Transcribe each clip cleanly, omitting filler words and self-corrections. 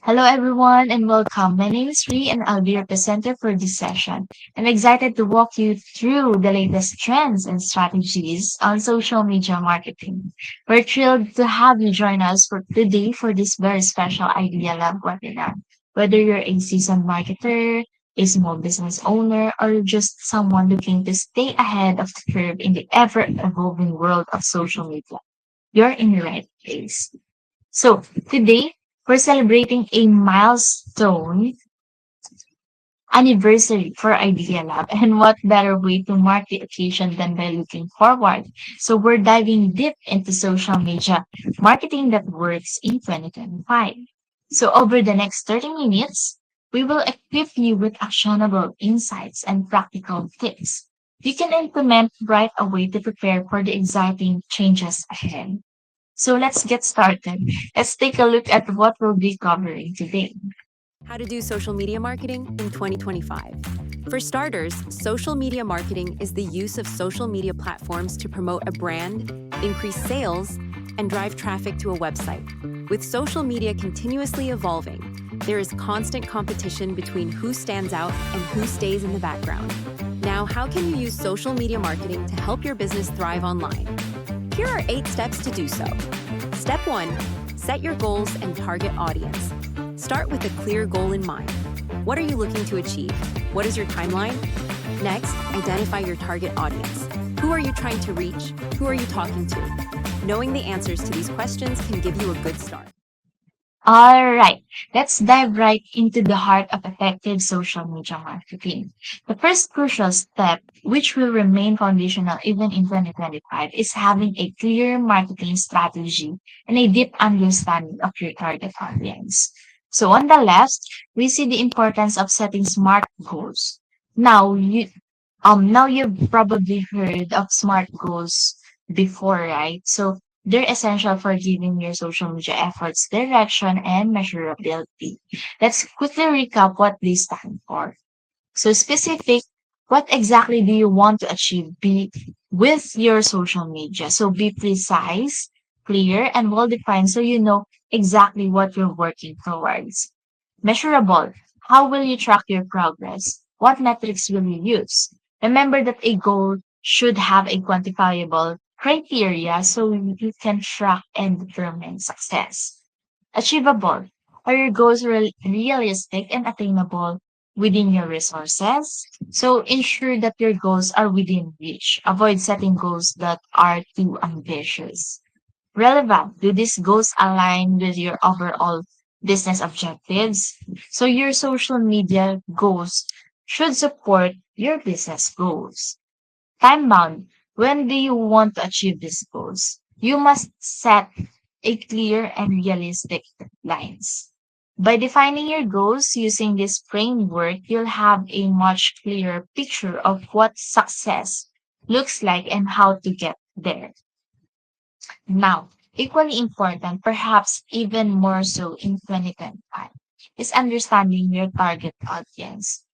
Hello, everyone, and welcome. My name is Ree, and I'll be your presenter for this session. I'm excited to walk you through the latest trends and strategies on social media marketing. We're thrilled to have you join us for today for this very special Idea Lab webinar. Whether you're a seasoned marketer, a small business owner, or just someone looking to stay ahead of the curve in the ever-evolving world of social media, you're in the right place. So today we're celebrating a milestone anniversary for Idea Lab. And what better way to mark the occasion than by looking forward? So we're diving deep into social media marketing that works in 2025. So over the next 30 minutes, we will equip you with actionable insights and practical tips you can implement right away to prepare for the exciting changes ahead. So let's get started. Let's take a look at what we'll be covering today. How to do social media marketing in 2025. For starters, social media marketing is the use of social media platforms to promote a brand, increase sales, and drive traffic to a website. With social media continuously evolving, there is constant competition between who stands out and who stays in the background. Now, how can you use social media marketing to help your business thrive online? Here are 8 steps to do so. Step 1. Set your goals and target audience. Start with a clear goal in mind. What are you looking to achieve? What is your timeline? Next, identify your target audience. Who are you trying to reach? Who are you talking to? Knowing the answers to these questions can give you a good start. All right, let's dive right into the heart of effective social media marketing. The first crucial step, which will remain foundational even in 2025, is having a clear marketing strategy and a deep understanding of your target audience. So on the left, we see the importance of setting smart goals. Now you've probably heard of SMART goals before, right? So they're essential for giving your social media efforts direction and measurability. Let's quickly recap what they stand for. So specific, what exactly do you want to achieve be with your social media? So be precise, clear, and well defined so you know exactly what you're working towards. Measurable. How will you track your progress? What metrics will you use? Remember that a goal should have a quantifiable criteria so you can track and determine success. Achievable. Are your goals realistic and attainable within your resources? So ensure that your goals are within reach. Avoid setting goals that are too ambitious. Relevant. Do these goals align with your overall business objectives? So your social media goals should support your business goals. Time bound. When do you want to achieve these goals? You must set a clear and realistic lines. By defining your goals using this framework, you'll have a much clearer picture of what success looks like and how to get there. Now, equally important, perhaps even more so in 2025, is understanding your target audience.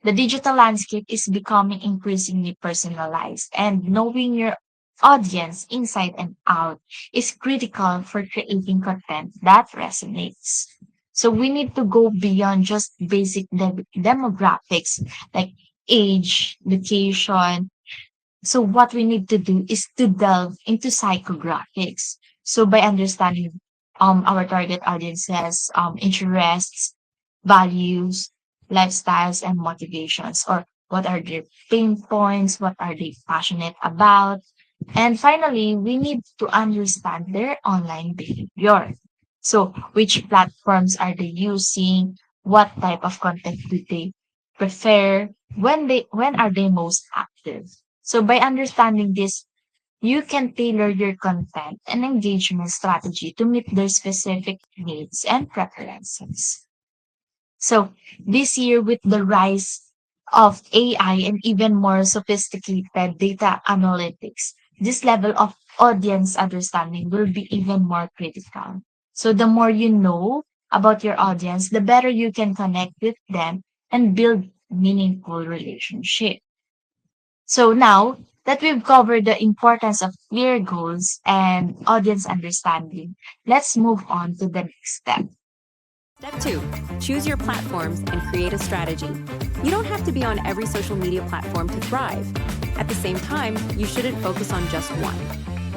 The digital landscape is becoming increasingly personalized, and knowing your audience inside and out is critical for creating content that resonates. So we need to go beyond just basic demographics like age, location. So what we need to do is to delve into psychographics. So by understanding our target audiences, interests, values, lifestyles, and motivations, or what are their pain points, what are they passionate about. And finally, we need to understand their online behavior. So which platforms are they using? What type of content do they prefer? When are they most active? So by understanding this, you can tailor your content and engagement strategy to meet their specific needs and preferences. So this year, with the rise of AI and even more sophisticated data analytics, this level of audience understanding will be even more critical. So the more you know about your audience, the better you can connect with them and build meaningful relationship. So now that we've covered the importance of clear goals and audience understanding, let's move on to the next step. Step 2. Choose your platforms and create a strategy. You don't have to be on every social media platform to thrive. At the same time, you shouldn't focus on just one.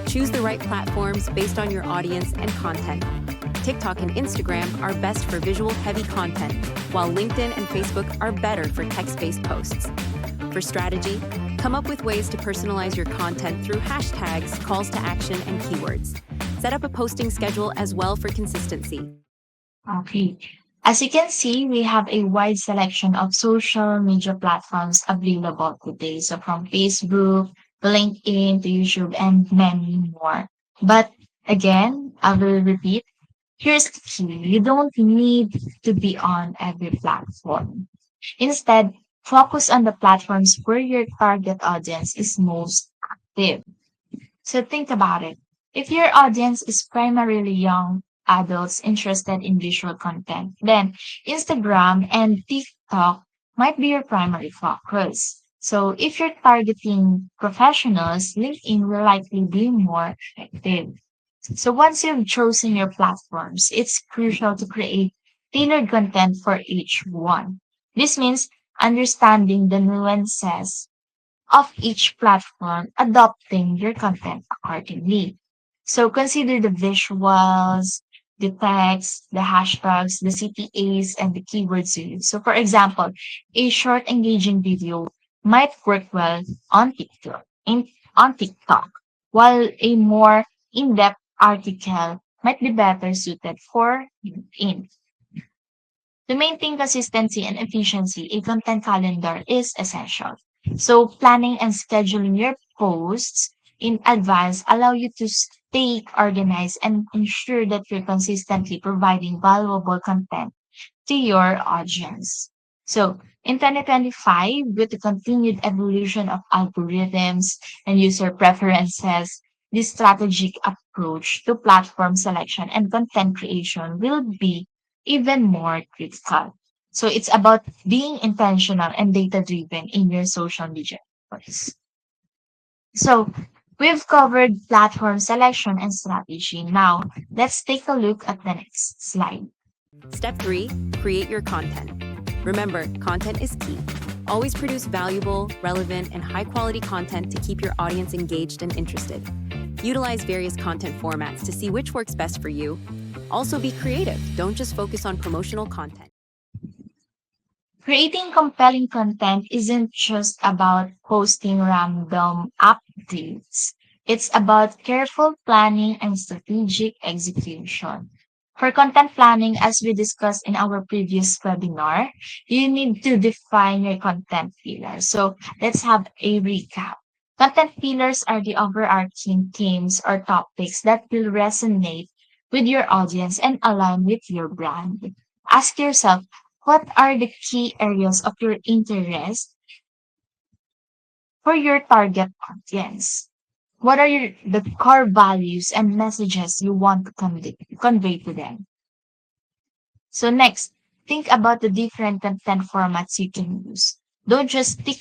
Choose the right platforms based on your audience and content. TikTok and Instagram are best for visual-heavy content, while LinkedIn and Facebook are better for text-based posts. For strategy, come up with ways to personalize your content through hashtags, calls to action, and keywords. Set up a posting schedule as well for consistency. Okay. As you can see, we have a wide selection of social media platforms available today. So from Facebook, LinkedIn to YouTube and many more. But again, I will repeat, here's the key. You don't need to be on every platform. Instead, focus on the platforms where your target audience is most active. So think about it. If your audience is primarily young adults interested in visual content, then Instagram and TikTok might be your primary focus. So if you're targeting professionals, LinkedIn will likely be more effective. So once you've chosen your platforms, it's crucial to create tailored content for each one. This means understanding the nuances of each platform, adopting your content accordingly. So consider the visuals, the text, the hashtags, the CTAs, and the keywords you use. So for example, a short engaging video might work well on TikTok, while a more in-depth article might be better suited for LinkedIn. To maintain consistency and efficiency, a content calendar is essential. So planning and scheduling your posts in advance allow you to stay organized and ensure that you're consistently providing valuable content to your audience. So in 2025, with the continued evolution of algorithms and user preferences, this strategic approach to platform selection and content creation will be even more critical. So it's about being intentional and data driven in your social media efforts. So we've covered platform selection and strategy. Now let's take a look at the next slide. Step 3. Create your content. Remember, content is key. Always produce valuable, relevant, and high-quality content to keep your audience engaged and interested. Utilize various content formats to see which works best for you. Also be creative. Don't just focus on promotional content. Creating compelling content isn't just about posting random updates. It's about careful planning and strategic execution. For content planning, as we discussed in our previous webinar, you need to define your content pillars. So let's have a recap. Content pillars are the overarching themes or topics that will resonate with your audience and align with your brand. Ask yourself, what are the key areas of your interest for your target audience? What are the core values and messages you want to convey to them? So next, think about the different content formats you can use. Don't just stick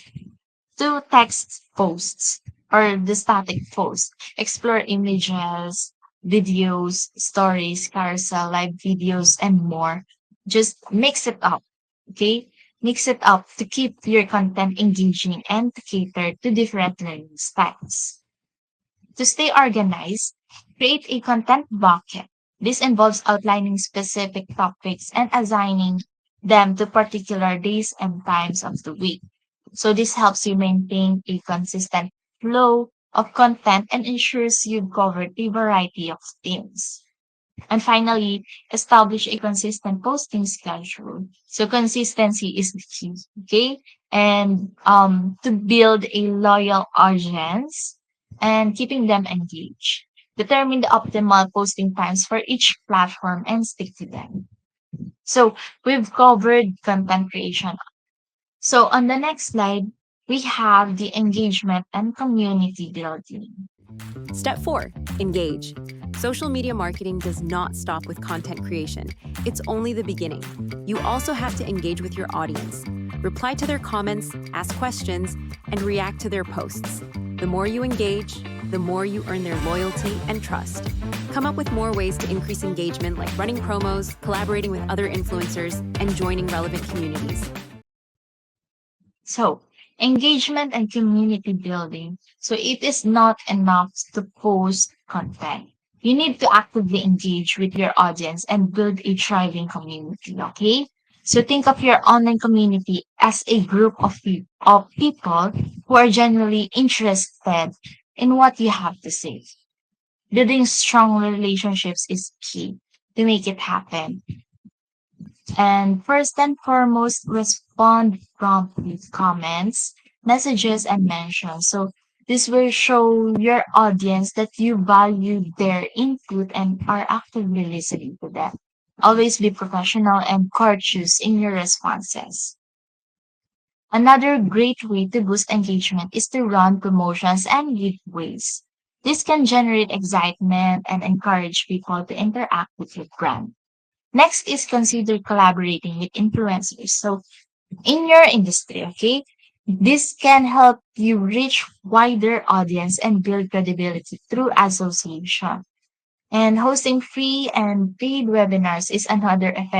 to text posts or the static posts. Explore images, videos, stories, carousel, live videos, and more. Just mix it up. Okay? Mix it up to keep your content engaging and to cater to different learning styles. To stay organized, create a content bucket. This involves outlining specific topics and assigning them to particular days and times of the week. So this helps you maintain a consistent flow of content and ensures you've covered a variety of themes. And finally, establish a consistent posting schedule. So consistency is the key, okay? And to build a loyal audience and keeping them engaged. Determine the optimal posting times for each platform and stick to them. So we've covered content creation. So on the next slide, we have the engagement and community building. Step 4. Engage. Social media marketing does not stop with content creation. It's only the beginning. You also have to engage with your audience. Reply to their comments, ask questions, and react to their posts. The more you engage, the more you earn their loyalty and trust. Come up with more ways to increase engagement, like running promos, collaborating with other influencers, and joining relevant communities. So, engagement and community building. So, it is not enough to post content. You need to actively engage with your audience and build a thriving community, okay? So, think of your online community as a group of, of people who are genuinely interested in what you have to say. Building strong relationships is key to make it happen. And first and foremost, respond promptly to comments, messages, and mentions. So this will show your audience that you value their input and are actively listening to them. Always be professional and courteous in your responses. Another great way to boost engagement is to run promotions and giveaways. This can generate excitement and encourage people to interact with your brand. Next is consider collaborating with influencers. So in your industry, okay, this can help you reach wider audience and build credibility through association. And hosting free and paid webinars is another and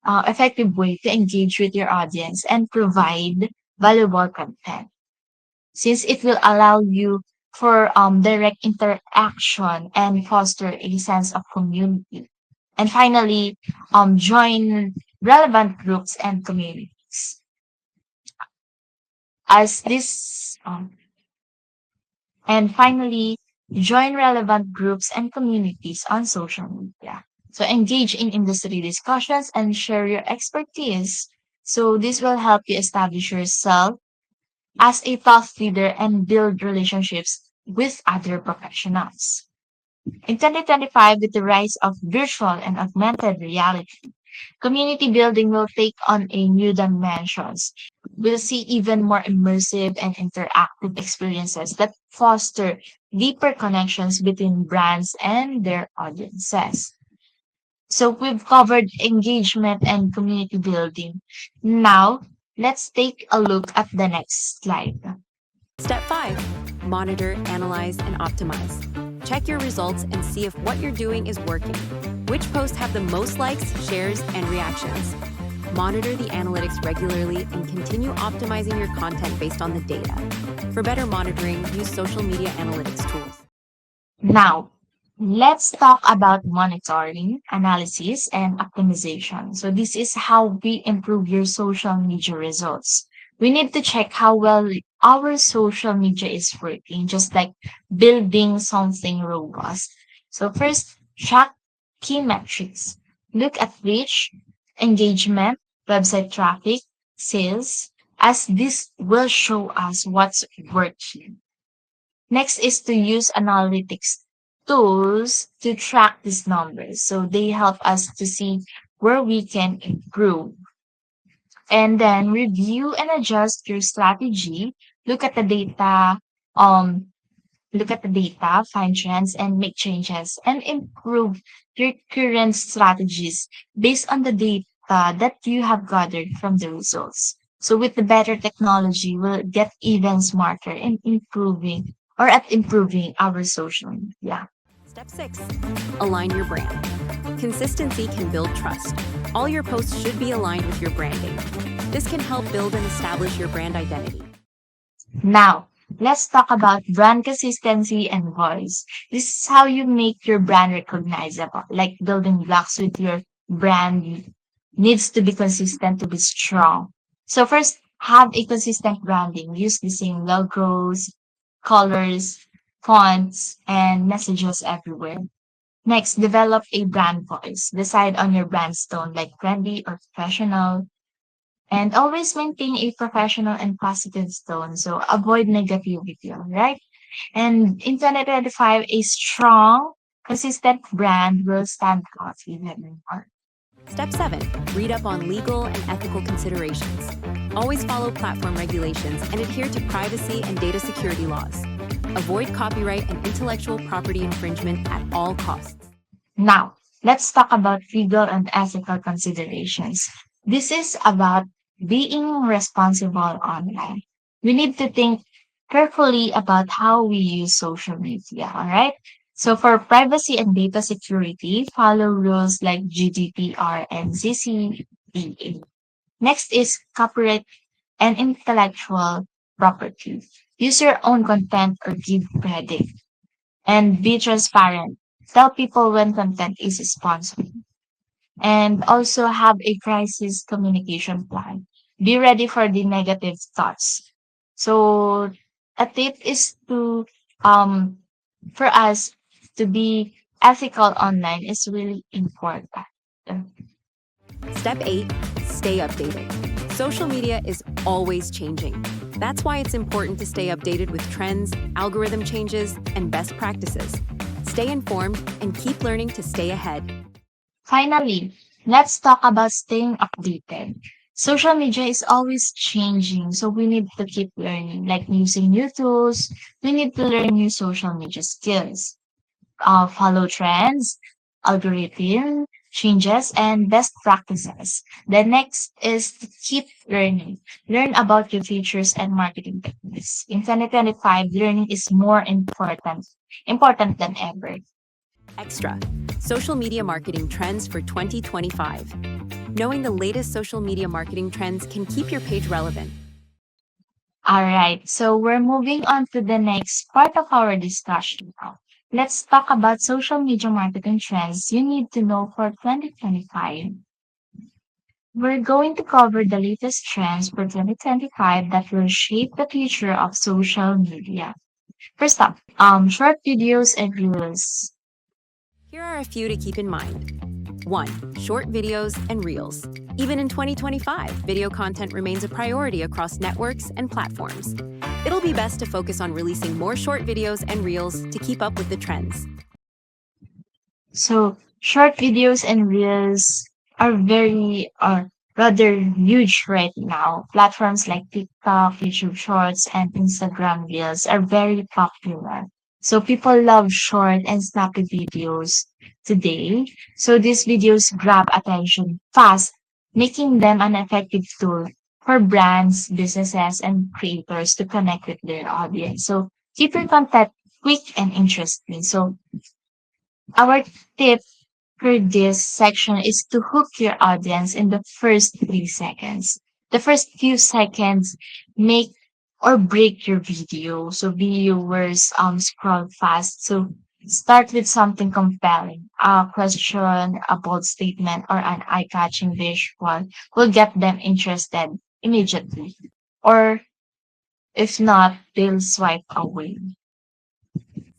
effective way to engage with your audience and provide valuable content, since it will allow you for direct interaction and foster a sense of community. And finally, join relevant groups and communities. As this, and finally, join relevant groups and communities on social media. So engage in industry discussions and share your expertise. So this will help you establish yourself as a thought leader and build relationships with other professionals. In 2025, with the rise of virtual and augmented reality, community building will take on a new dimensions. We'll see even more immersive and interactive experiences that foster deeper connections between brands and their audiences. So we've covered engagement and community building. Now, let's take a look at the next slide. Step 5. Monitor, analyze, and optimize. Check your results and see if what you're doing is working. Which posts have the most likes, shares, and reactions? Monitor the analytics regularly and continue optimizing your content based on the data. For better monitoring, use social media analytics tools. Now, let's talk about monitoring, analysis, and optimization. So this is how we improve your social media results. We need to check how well our social media is working, just like building something robust. So first, track key metrics. Look at reach, engagement, website traffic, sales, as this will show us what's working. Next is to use analytics tools to track these numbers. So they help us to see where we can improve. And then review and adjust your strategy. Look at the data, um, find trends and make changes and improve your current strategies based on the data that you have gathered from the results. So with the better technology, we'll get even smarter in improving our social media. Step 6. Align your brand. Consistency can build trust. All your posts should be aligned with your branding. This can help build and establish your brand identity. Now, let's talk about brand consistency and voice. This is how you make your brand recognizable. Like building blocks with your brand needs to be consistent to be strong. So first, have a consistent branding. Use the same logos, colors, fonts, and messages everywhere. Next, develop a brand voice. Decide on your brand's tone, like trendy or professional, and always maintain a professional and positive tone. So avoid negativity, all right? And in 2025, a strong, consistent brand will stand out even more. Step 7. Read up on legal and ethical considerations. Always follow platform regulations and adhere to privacy and data security laws. Avoid copyright and intellectual property infringement at all costs. Now, let's talk about legal and ethical considerations. This is about being responsible online. We need to think carefully about how we use social media, all right? So for privacy and data security, follow rules like GDPR and CCPA. Next is copyright and intellectual property. Use your own content or give credit. And be transparent. Tell people when content is sponsored. And also have a crisis communication plan. Be ready for the negative thoughts. So a tip is to um for us to be ethical online is really important. Step 8, stay updated. Social media is always changing. That's why it's important to stay updated with trends, algorithm changes, and best practices. Stay informed and keep learning to stay ahead. Finally, let's talk about staying updated. Social media is always changing, so we need to keep learning, like using new tools. We need to learn new social media skills, follow trends, algorithm changes, and best practices. The next is to keep learning. Learn about your features and marketing techniques. In 2025, learning is more important than ever. Extra social media marketing trends for 2025. Knowing the latest social media marketing trends can keep your page relevant. All right, so we're moving on to the next part of our discussion now. Let's talk about social media marketing trends you need to know for 2025. We're going to cover the latest trends for 2025 that will shape the future of social media. First up, short videos and reels. Here are a few to keep in mind. 1. Short videos and reels. Even in 2025, video content remains a priority across networks and platforms. It'll be best to focus on releasing more short videos and reels to keep up with the trends. So short videos and reels are rather huge right now. Platforms like TikTok, YouTube Shorts, and Instagram Reels are very popular. So people love short and snappy videos today. So these videos grab attention fast, making them an effective tool for brands, businesses, and creators to connect with their audience. So keep your content quick and interesting. So our tip for this section is to hook your audience in the first 3 seconds. The first few seconds make or break your video. So viewers scroll fast. So start with something compelling. A question, a bold statement, or an eye-catching visual will get them interested immediately. Or if not, they'll swipe away.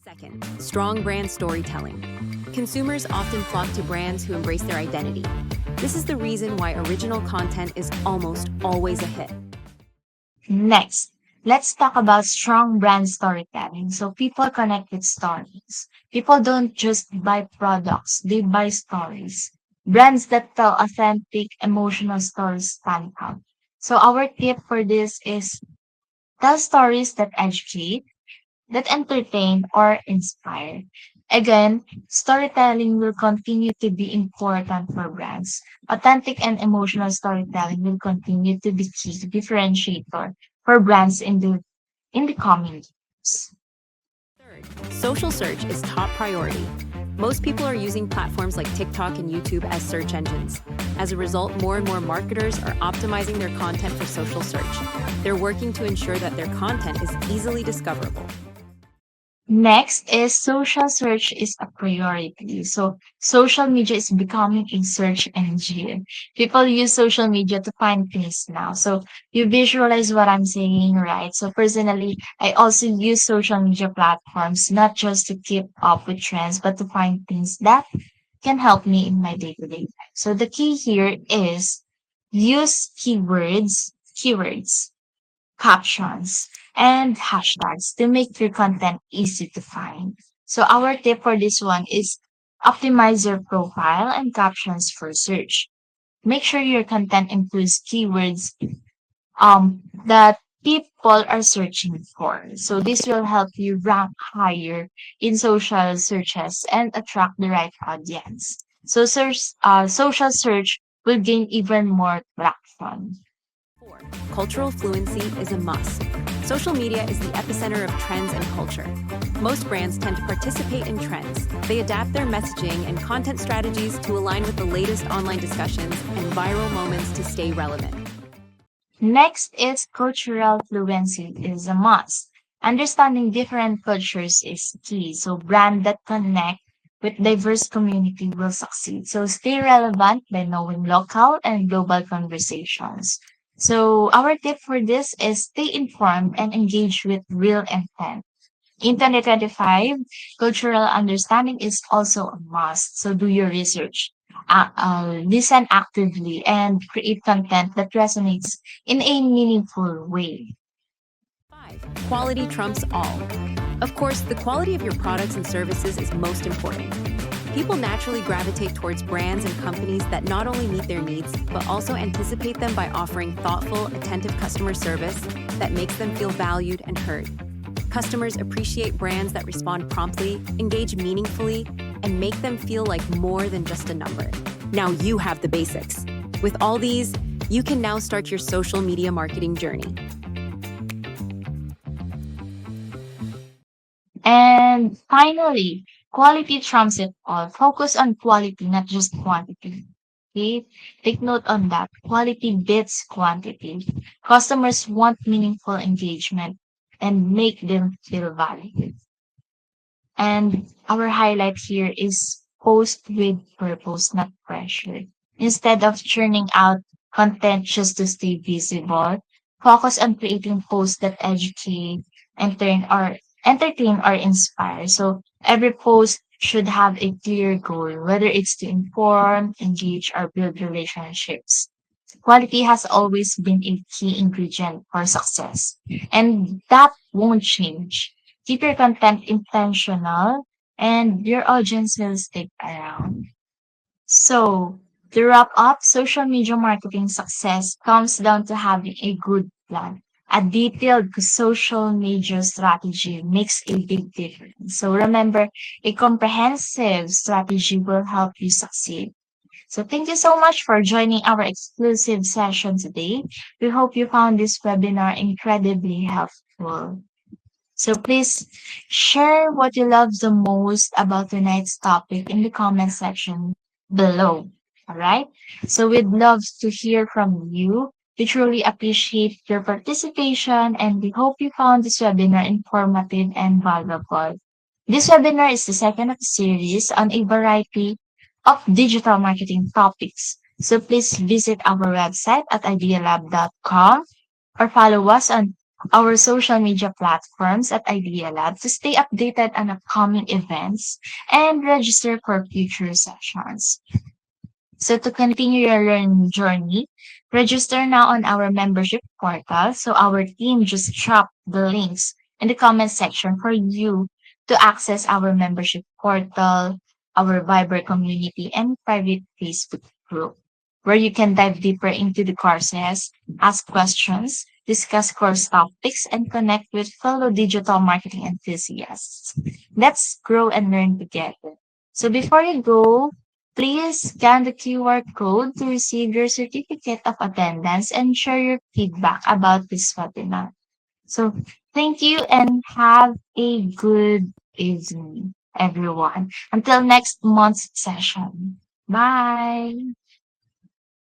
Second, strong brand storytelling. Consumers often flock to brands who embrace their identity. This is the reason why original content is almost always a hit. Next, let's talk about strong brand storytelling. So people connect with stories. People don't just buy products, they buy stories. Brands that tell authentic, emotional stories stand out. So our tip for this is tell stories that educate, that entertain, or inspire. Again, storytelling will continue to be important for brands. Authentic and emotional storytelling will continue to be key differentiator for brands in the coming years. Third, social search is top priority. Most people are using platforms like TikTok and YouTube as search engines. As a result, more and more marketers are optimizing their content for social search. They're working to ensure that their content is easily discoverable. Next is social search is a priority. So social media is becoming a search engine. People use social media to find things now. So you visualize what I'm saying, right? So personally, I also use social media platforms not just to keep up with trends, but to find things that can help me in my day-to-day life. So the key here is use keywords, captions, and hashtags to make your content easy to find. So our tip for this one is optimize your profile and captions for search. Make sure your content includes keywords that people are searching for. So this will help you rank higher in social searches and attract the right audience. So social search will gain even more traction. 4. Cultural fluency is a must. Social media is the epicenter of trends and culture. Most brands tend to participate in trends. They adapt their messaging and content strategies to align with the latest online discussions and viral moments to stay relevant. Next is cultural fluency is a must. Understanding different cultures is key. So brand that connect with diverse community will succeed. So stay relevant by knowing local and global conversations. So our tip for this is stay informed and engage with real intent. In 2025, cultural understanding is also a must. So do your research, listen actively, and create content that resonates in a meaningful way. 5. Quality trumps all. Of course, the quality of your products and services is most important. People naturally gravitate towards brands and companies that not only meet their needs, but also anticipate them by offering thoughtful, attentive customer service that makes them feel valued and heard. Customers appreciate brands that respond promptly, engage meaningfully, and make them feel like more than just a number. Now you have the basics. With all these, you can now start your social media marketing journey. And finally, quality trumps it all. Focus on quality, not just quantity. Okay? Take note on that. Quality beats quantity. Customers want meaningful engagement and make them feel valued. And our highlight here is post with purpose, not pressure. Instead of churning out content just to stay visible, focus on creating posts that educate, entertain or inspire. So every post should have a clear goal, whether it's to inform, engage, or build relationships. Quality has always been a key ingredient for success, and that won't change. Keep your content intentional, and your audience will stick around. So, to wrap up, social media marketing success comes down to having a good plan. A detailed social media strategy makes a big difference. So remember, a comprehensive strategy will help you succeed. So thank you so much for joining our exclusive session today. We hope you found this webinar incredibly helpful. So please share what you love the most about tonight's topic in the comment section below. All right. So we'd love to hear from you. We truly appreciate your participation and we hope you found this webinar informative and valuable. This webinar is the second of the series on a variety of digital marketing topics. So please visit our website at idealab.com or follow us on our social media platforms at Idea Lab to stay updated on upcoming events and register for future sessions. So to continue your learning journey, register now on our membership portal. So our team just dropped the links in the comment section for you to access our membership portal, our Viber community, and private Facebook group, where you can dive deeper into the courses, ask questions, discuss course topics, and connect with fellow digital marketing enthusiasts. Let's grow and learn together. So before you go, please scan the QR code to receive your certificate of attendance and share your feedback about this webinar. So thank you and have a good evening, everyone. Until next month's session. Bye.